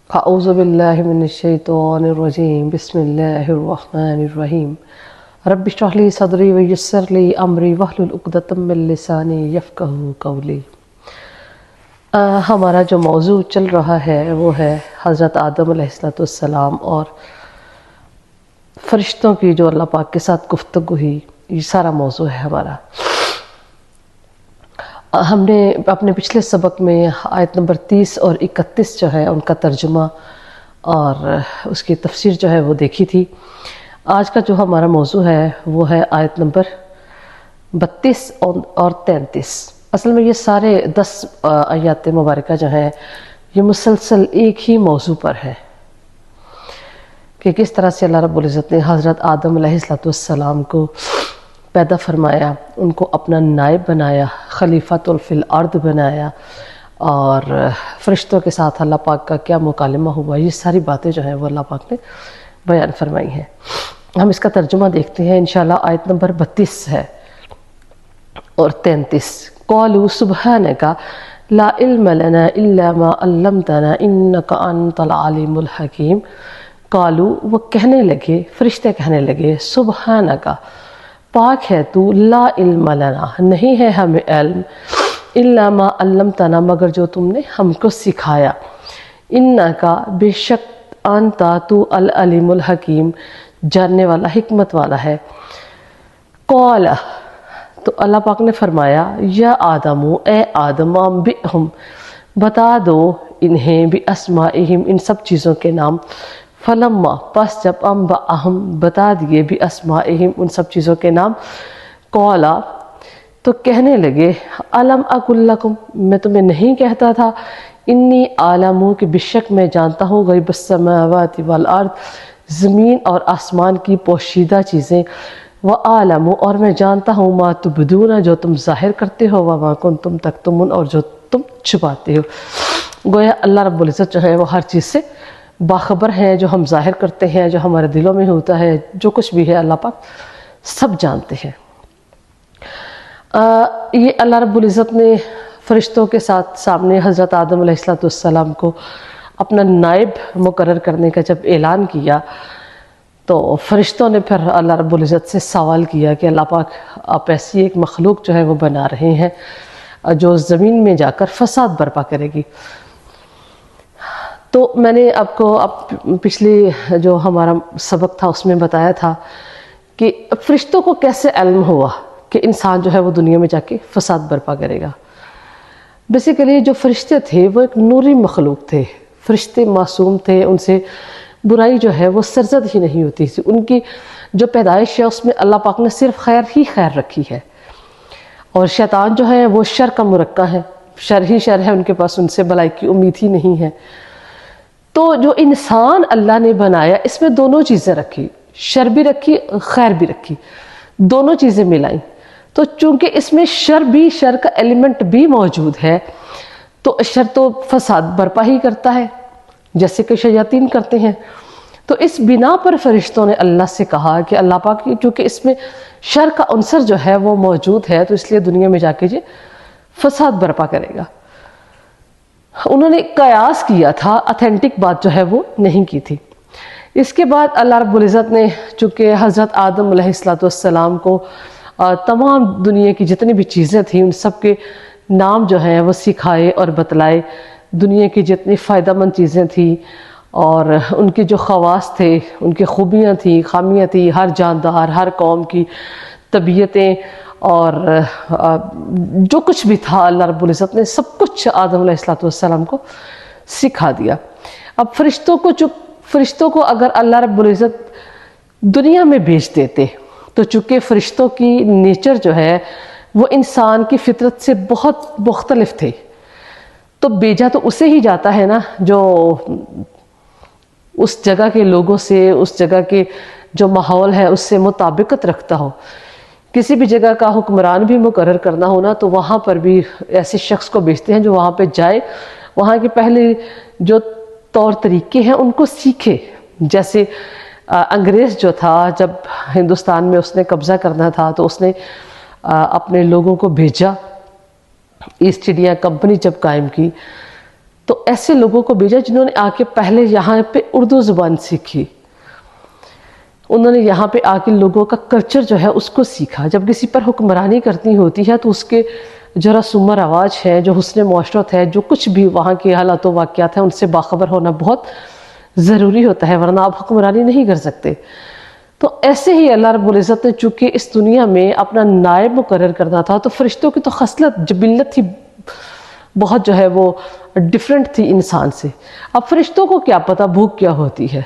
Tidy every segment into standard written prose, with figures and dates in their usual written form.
اعوذ باللہ من الشیطان الرجیم بسم اللہ الرحمن الرحیم رب اشرح لی صدری ویسر لی امری واحلل عقدۃ من لسانی یفقہوا قولی۔ ہمارا جو موضوع چل رہا ہے وہ ہے حضرت آدم علیہ السلام اور فرشتوں کی جو اللہ پاک کے ساتھ گفتگو ہوئی، یہ سارا موضوع ہے ہمارا۔ ہم نے اپنے پچھلے سبق میں آیت نمبر 30 اور 31 جو ہے ان کا ترجمہ اور اس کی تفسیر جو ہے وہ دیکھی تھی۔ آج کا جو ہمارا موضوع ہے وہ ہے آیت نمبر 32 اور 33۔ اصل میں یہ سارے 10 آیات مبارکہ جو ہیں یہ مسلسل ایک ہی موضوع پر ہے کہ کس طرح سے اللہ رب العزت نے حضرت آدم علیہ السلام کو پیدا فرمایا، ان کو اپنا نائب بنایا، خلیفۃ فی الارض بنایا، اور فرشتوں کے ساتھ اللہ پاک کا کیا مکالمہ ہوا، یہ ساری باتیں جو ہیں وہ اللہ پاک نے بیان فرمائی ہیں۔ ہم اس کا ترجمہ دیکھتے ہیں انشاءاللہ۔ آیت نمبر 32 ہے اور 33۔ قالوا سبحانک لا علم لنا الا ما علمتنا انک انت العلیم الحکیم۔ قالوا، وہ کہنے لگے، فرشتے کہنے لگے، سبحانک، پاک ہے تو، لا علم لنا، نہیں ہے ہمیں علم، الا ما علمتنا، مگر جو تم نے ہم کو سکھایا، انکا، بے شک، انتا، تو، العلیم الحکیم، جاننے والا، حکمت والا ہے۔ قال، تو اللہ پاک نے فرمایا، یا آدم، اے آدم، انبئہم، بتا دو انہیں، باسمائہم، ان سب چیزوں کے نام۔ فلما، پس جب، انبأہم، بتا دیے، باسمائہم، ان سب چیزوں کے نام، قالا، تو کہنے لگے، الم اقل لکم، میں تمہیں نہیں کہتا تھا، انی عالم، کہ بے شک میں جانتا ہوں، غیب السماوات والارض، زمین اور آسمان کی پوشیدہ چیزیں، وعالم، اور میں جانتا ہوں، ما تبدون، جو تم ظاہر کرتے ہو، وما کنتم تکتمون، اور جو تم چھپاتے ہو۔ گویا اللہ رب العزت جو ہے وہ ہر چیز سے باخبر ہیں، جو ہم ظاہر کرتے ہیں، جو ہمارے دلوں میں ہوتا ہے، جو کچھ بھی ہے اللہ پاک سب جانتے ہیں۔ یہ اللہ رب العزت نے فرشتوں کے ساتھ سامنے حضرت آدم علیہ السلام کو اپنا نائب مقرر کرنے کا جب اعلان کیا تو فرشتوں نے پھر اللہ رب العزت سے سوال کیا کہ اللہ پاک، آپ ایسی ایک مخلوق جو ہے وہ بنا رہے ہیں جو زمین میں جا کر فساد برپا کرے گی۔ تو میں نے آپ کو پچھلی جو ہمارا سبق تھا اس میں بتایا تھا کہ فرشتوں کو کیسے علم ہوا کہ انسان جو ہے وہ دنیا میں جا کے فساد برپا کرے گا۔ بیسیکلی جو فرشتے تھے وہ ایک نوری مخلوق تھے، فرشتے معصوم تھے، ان سے برائی جو ہے وہ سرزد ہی نہیں ہوتی تھی، ان کی جو پیدائش ہے اس میں اللہ پاک نے صرف خیر ہی خیر رکھی ہے، اور شیطان جو ہے وہ شر کا مرکہ ہے، شر ہی شر ہے، ان کے پاس ان سے بھلائی کی امید ہی نہیں ہے۔ تو جو انسان اللہ نے بنایا اس میں دونوں چیزیں رکھی، شر بھی رکھی، خیر بھی رکھی، دونوں چیزیں ملائیں۔ تو چونکہ اس میں شر کا ایلیمنٹ بھی موجود ہے، تو شر تو فساد برپا ہی کرتا ہے جیسے کہ شیاطین کرتے ہیں۔ تو اس بنا پر فرشتوں نے اللہ سے کہا کہ اللہ پاک، چونکہ اس میں شر کا عنصر جو ہے وہ موجود ہے، تو اس لیے دنیا میں جا کے یہ فساد برپا کرے گا۔ انہوں نے قیاس کیا تھا، اتھینٹک بات جو ہے وہ نہیں کی تھی۔ اس کے بعد اللہ رب العزت نے چونکہ حضرت آدم علیہ السلام کو تمام دنیا کی جتنی بھی چیزیں تھیں ان سب کے نام جو ہیں وہ سکھائے اور بتلائے، دنیا کی جتنی فائدہ مند چیزیں تھیں اور ان کے جو خواص تھے، ان کی خوبیاں تھیں، خامیاں تھیں، ہر جاندار، ہر قوم کی طبیعتیں اور جو کچھ بھی تھا، اللہ رب العزت نے سب کچھ آدم علیہ السلام کو سکھا دیا۔ اب فرشتوں کو اگر اللہ رب العزت دنیا میں بھیج دیتے تو چونکہ فرشتوں کی نیچر جو ہے وہ انسان کی فطرت سے بہت مختلف تھے، تو بھیجا تو اسے ہی جاتا ہے نا جو اس جگہ کے لوگوں سے، اس جگہ کے جو ماحول ہے اس سے مطابقت رکھتا ہو۔ کسی بھی جگہ کا حکمران بھی مقرر کرنا ہونا تو وہاں پر بھی ایسے شخص کو بھیجتے ہیں جو وہاں پہ جائے، وہاں کے پہلے جو طور طریقے ہیں ان کو سیکھے۔ جیسے انگریز جو تھا، جب ہندوستان میں اس نے قبضہ کرنا تھا تو اس نے اپنے لوگوں کو بھیجا، ایسٹ انڈیا کمپنی جب قائم کی تو ایسے لوگوں کو بھیجا جنہوں نے آ کے پہلے یہاں پہ اردو زبان سیکھی، انہوں نے یہاں پہ آ کے لوگوں کا کلچر جو ہے اس کو سیکھا۔ جب کسی پر حکمرانی کرنی ہوتی ہے تو اس کے جو رسوم و رواج ہے، جو حسن معاشرت ہے، جو کچھ بھی وہاں کے حالات و واقعات ہیں، ان سے باخبر ہونا بہت ضروری ہوتا ہے، ورنہ آپ حکمرانی نہیں کر سکتے۔ تو ایسے ہی اللہ رب العزت نے چونکہ اس دنیا میں اپنا نائب مقرر کرنا تھا، تو فرشتوں کی تو خصلت جبلت تھی، بہت جو ہے وہ ڈیفرنٹ تھی انسان سے۔ اب فرشتوں کو کیا پتہ بھوک کیا ہوتی ہے،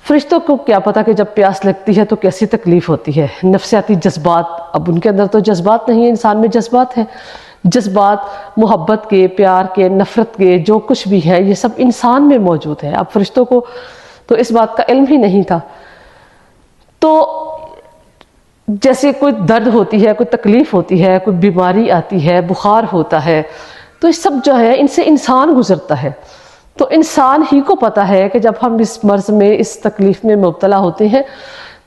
فرشتوں کو کیا پتہ کہ جب پیاس لگتی ہے تو کیسی تکلیف ہوتی ہے، نفسیاتی جذبات۔ اب ان کے اندر تو جذبات نہیں ہیں، انسان میں جذبات ہیں، جذبات محبت کے، پیار کے، نفرت کے، جو کچھ بھی ہے یہ سب انسان میں موجود ہے۔ اب فرشتوں کو تو اس بات کا علم ہی نہیں تھا۔ تو جیسے کوئی درد ہوتی ہے، کوئی تکلیف ہوتی ہے، کوئی بیماری آتی ہے، بخار ہوتا ہے، تو یہ سب جو ہے ان سے انسان گزرتا ہے۔ تو انسان ہی کو پتہ ہے کہ جب ہم اس مرض میں، اس تکلیف میں مبتلا ہوتے ہیں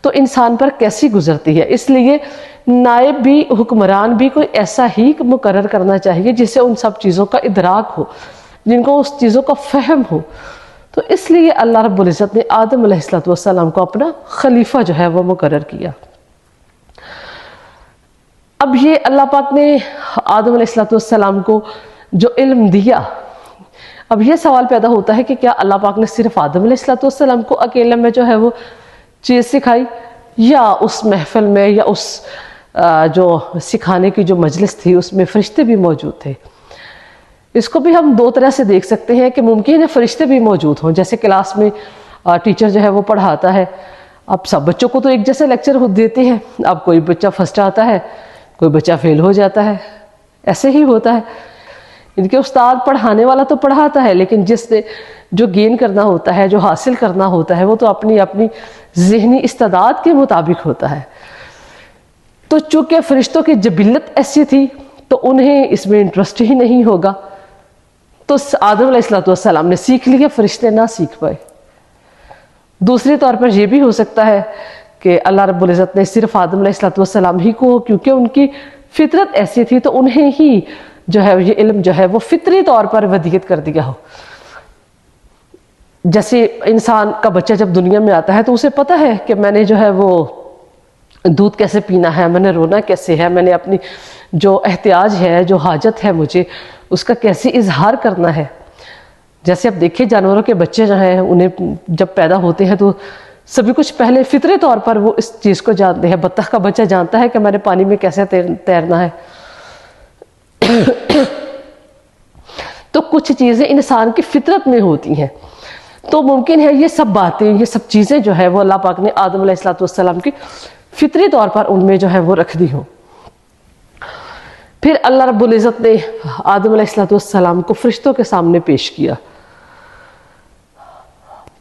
تو انسان پر کیسی گزرتی ہے۔ اس لیے نائب بھی، حکمران بھی کوئی ایسا ہی مقرر کرنا چاہیے جسے ان سب چیزوں کا ادراک ہو، جن کو اس چیزوں کا فہم ہو۔ تو اس لیے اللہ رب العزت نے آدم علیہ السلام کو اپنا خلیفہ جو ہے وہ مقرر کیا۔ اب یہ اللہ پاک نے آدم علیہ السلام کو جو علم دیا، اب یہ سوال پیدا ہوتا ہے کہ کیا اللہ پاک نے صرف آدم علیہ السلام کو اکیلے میں جو ہے وہ چیز سکھائی، یا اس محفل میں، یا اس جو سکھانے کی جو مجلس تھی اس میں فرشتے بھی موجود تھے؟ اس کو بھی ہم دو طرح سے دیکھ سکتے ہیں کہ ممکن ہے فرشتے بھی موجود ہوں، جیسے کلاس میں ٹیچر جو ہے وہ پڑھاتا ہے، اب سب بچوں کو تو ایک جیسے لیکچر دیتے ہیں، اب کوئی بچہ فرسٹ آتا ہے، کوئی بچہ فیل ہو جاتا ہے، ایسے ہی ہوتا ہے۔ ان کے استاد پڑھانے والا تو پڑھاتا ہے، لیکن جس نے جو گین کرنا ہوتا ہے، جو حاصل کرنا ہوتا ہے، وہ تو اپنی اپنی ذہنی استعداد کے مطابق ہوتا ہے۔ تو چونکہ فرشتوں کی جبلت ایسی تھی تو انہیں اس میں انٹرسٹ ہی نہیں ہوگا، تو آدم علیہ السلام نے سیکھ لیا، فرشتے نہ سیکھ پائے۔ دوسرے طور پر یہ بھی ہو سکتا ہے کہ اللہ رب العزت نے صرف آدم علیہ السلام ہی کو، کیونکہ ان کی فطرت ایسی تھی تو انہیں ہی جو ہے یہ علم جو ہے وہ فطری طور پر ودیت کر دیا ہو۔ جیسے انسان کا بچہ جب دنیا میں آتا ہے تو اسے پتہ ہے کہ میں نے جو ہے وہ دودھ کیسے پینا ہے، میں نے رونا کیسے ہے، میں نے اپنی جو احتیاج ہے، جو حاجت ہے مجھے، اس کا کیسے اظہار کرنا ہے۔ جیسے اب دیکھیں جانوروں کے بچے جو ہیں، انہیں جب پیدا ہوتے ہیں تو سبھی کچھ پہلے فطری طور پر وہ اس چیز کو جانتے ہیں۔ بطخ کا بچہ جانتا ہے کہ میں نے پانی میں کیسے تیرنا ہے۔ تو کچھ چیزیں انسان کی فطرت میں ہوتی ہیں، تو ممکن ہے یہ سب باتیں، یہ سب چیزیں جو ہے وہ اللہ پاک نے آدم علیہ السلام کی فطری طور پر ان میں جو ہے وہ رکھ دی ہوں۔ پھر اللہ رب العزت نے آدم علیہ السلام کو فرشتوں کے سامنے پیش کیا،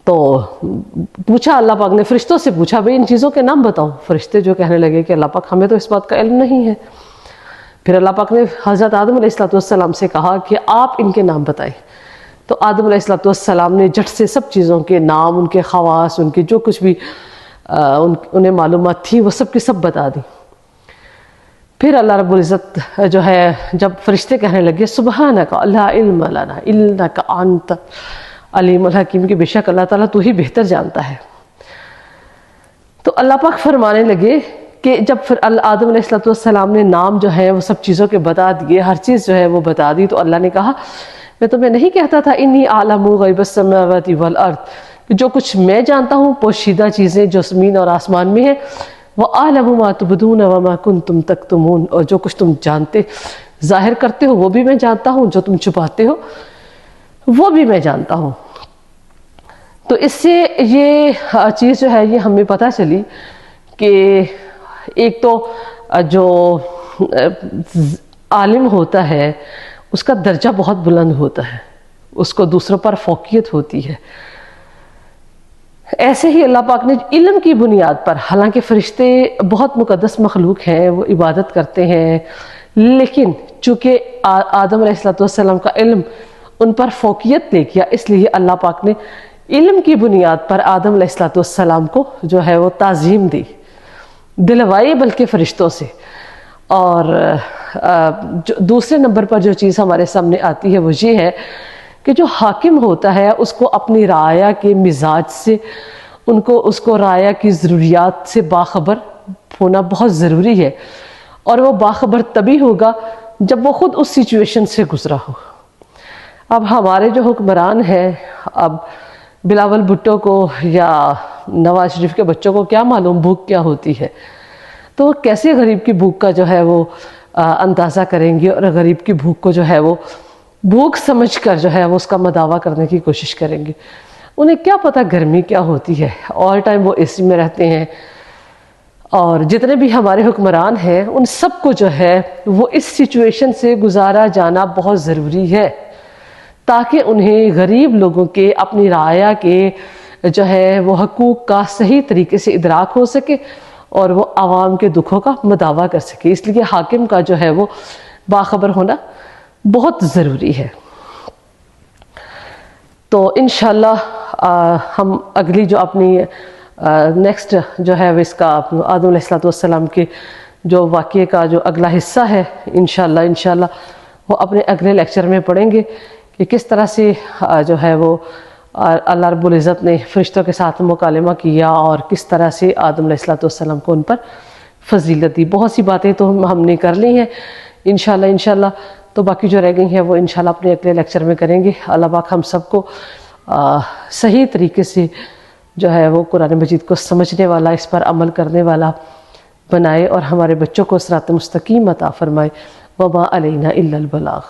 تو پوچھا اللہ پاک نے، فرشتوں سے پوچھا بھئی ان چیزوں کے نام بتاؤ۔ فرشتے جو کہنے لگے کہ اللہ پاک ہمیں تو اس بات کا علم نہیں ہے۔ پھر اللہ پاک نے حضرت آدم علیہ السلام سے کہا کہ آپ ان کے نام بتائیں۔ تو آدم علیہ السلام نے جھٹ سے سب چیزوں کے نام، ان کے خواص، ان کے جو کچھ بھی انہیں معلومات تھی وہ سب کی سب بتا دی۔ پھر اللہ رب العزت جو ہے جب فرشتے کہنے لگے سبحانک لا علم لنا انک انت علیم الحکیم، کہ بے شک اللہ تعالیٰ تو ہی بہتر جانتا ہے، تو اللہ پاک فرمانے لگے کہ جب پھر آدم علیہ السلام نے نام جو ہے وہ سب چیزوں کے بتا دیے، ہر چیز جو ہے وہ بتا دی، تو اللہ نے کہا میں تمہیں نہیں کہتا تھا انی اعلم غیب السماوات والارض، کہ جو کچھ میں جانتا ہوں پوشیدہ چیزیں جو زمین اور آسمان میں ہیں، وَأَعْلَمُ مَا تُبْدُونَ وَمَا كُنْتُمْ تَكْتُمُونَ، اور جو کچھ تم جانتے ظاہر کرتے ہو وہ بھی میں جانتا ہوں، جو تم چھپاتے ہو وہ بھی میں جانتا ہوں۔ تو اس سے یہ چیز جو ہے یہ ہمیں پتہ چلی کہ ایک تو جو عالم ہوتا ہے اس کا درجہ بہت بلند ہوتا ہے، اس کو دوسروں پر فوقیت ہوتی ہے۔ ایسے ہی اللہ پاک نے علم کی بنیاد پر، حالانکہ فرشتے بہت مقدس مخلوق ہیں، وہ عبادت کرتے ہیں، لیکن چونکہ آدم علیہ السلام کا علم ان پر فوقیت لے گیا، اس لیے اللہ پاک نے علم کی بنیاد پر آدم علیہ السلام کو جو ہے وہ تعظیم دی، دلوائی بلکہ فرشتوں سے، اور دوسرے نمبر پر جو چیز ہمارے سامنے آتی ہے وہ یہ ہے کہ جو حاکم ہوتا ہے اس کو اپنی رعایا کے مزاج سے اس کو رعایا کی ضروریات سے باخبر ہونا بہت ضروری ہے، اور وہ باخبر تبھی ہوگا جب وہ خود اس سچویشن سے گزرا ہو۔ اب ہمارے جو حکمران ہیں، اب بلاول بھٹو کو یا نواز شریف کے بچوں کو کیا معلوم بھوک کیا ہوتی ہے، تو وہ کیسے غریب کی بھوک کا جو ہے وہ اندازہ کریں گے، اور غریب کی بھوک کو جو ہے وہ بھوک سمجھ کر جو ہے وہ اس کا مداوع کرنے کی کوشش کریں گے۔ انہیں کیا پتہ گرمی کیا ہوتی ہے، آل ٹائم وہ اے سی میں رہتے ہیں، اور جتنے بھی ہمارے حکمران ہیں ان سب کو جو ہے وہ اس سچویشن سے گزارا جانا بہت ضروری ہے، تاکہ انہیں غریب لوگوں کے اپنی رعایا کے جو ہے وہ حقوق کا صحیح طریقے سے ادراک ہو سکے اور وہ عوام کے دکھوں کا مداوع کر سکے۔ اس لیے حاکم کا جو ہے وہ باخبر ہونا بہت ضروری ہے۔ تو انشاءاللہ ہم اگلی جو اپنی نیکسٹ جو ہے اس کا آدم علیہ السلام کے جو واقعے کا جو اگلا حصہ ہے، انشاءاللہ وہ اپنے اگلے لیکچر میں پڑھیں گے کہ کس طرح سے جو ہے وہ اللہ رب العزت نے فرشتوں کے ساتھ مکالمہ کیا اور کس طرح سے آدم علیہ السلام کو ان پر فضیلت دی۔ بہت سی باتیں تو ہم نے کر لی ہیں انشاءاللہ، تو باقی جو رہ گئی ہیں وہ انشاءاللہ اپنے اگلے لیکچر میں کریں گے۔ اللہ پاک ہم سب کو صحیح طریقے سے جو ہے وہ قرآن مجید کو سمجھنے والا، اس پر عمل کرنے والا بنائے، اور ہمارے بچوں کو صراط مستقیم عطا فرمائے۔ وما علینا الا البلاغ۔